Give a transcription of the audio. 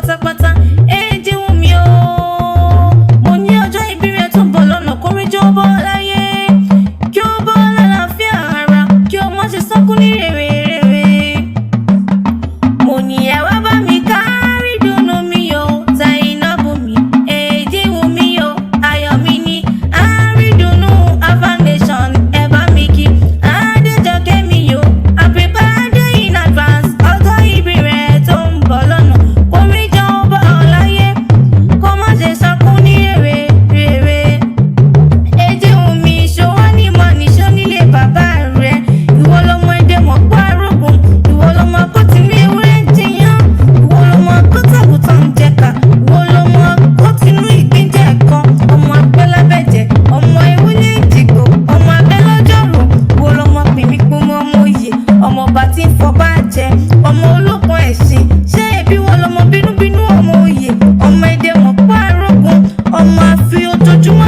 pátápátá. Èjì wù mí o, mo ní ọjọ́ ìbí rẹ̀ tó ń bọ̀ lọ́nà, kórí jó bọ́ láyé, kí ó bọ́ lálàáfíà ara, kí ó má ṣe sọ́kún ní rere. Mo ní ẹ wá bá mi kárí dùnnú mi o, Zainabu mi, èjì wù mí o, ayọ̀ mi ni àrídùnnú Foundation, ẹ bá mi kí Adéjọkẹ́ mi o, happy birthday in advance, ọjọ́ ìbí rẹ̀ tó ń bọ̀ lọ́nà, kórí jó bọ́ láyé, kó má ṣe sọ́kún ní rere. Èjì wù mí ṣòwò ní mọ̀ níṣó nílé bàbá rẹ̀, ìwọ lọmọ èdè mọ̀ pọ̀ arógun, ìwọ lọmọ kó ti ní ewúrẹ́ jiyàn, ìwọ lọmọ kó tàbùtàn jẹ̀ka, ìwọ lọmọ kó ti ní ìgbín jẹ kan, ọmọ apẹ́ lábẹ́jẹ́, ọmọ ewúlé ìdìgbò, ọmọ abẹ́ lọ́jọ́rò, ìwọ lọmọ pìmípìmọ́ ọmọ òye, ọmọ ọba tí ń fọba jẹ, ọmọ olókun ẹ̀sìn, ṣé ẹbí wọn lọmọ bínúbínú ọmọ òye, ọmọ èdè mọ̀ pọ̀ arógun, ọmọ àfi ojoojúmọ́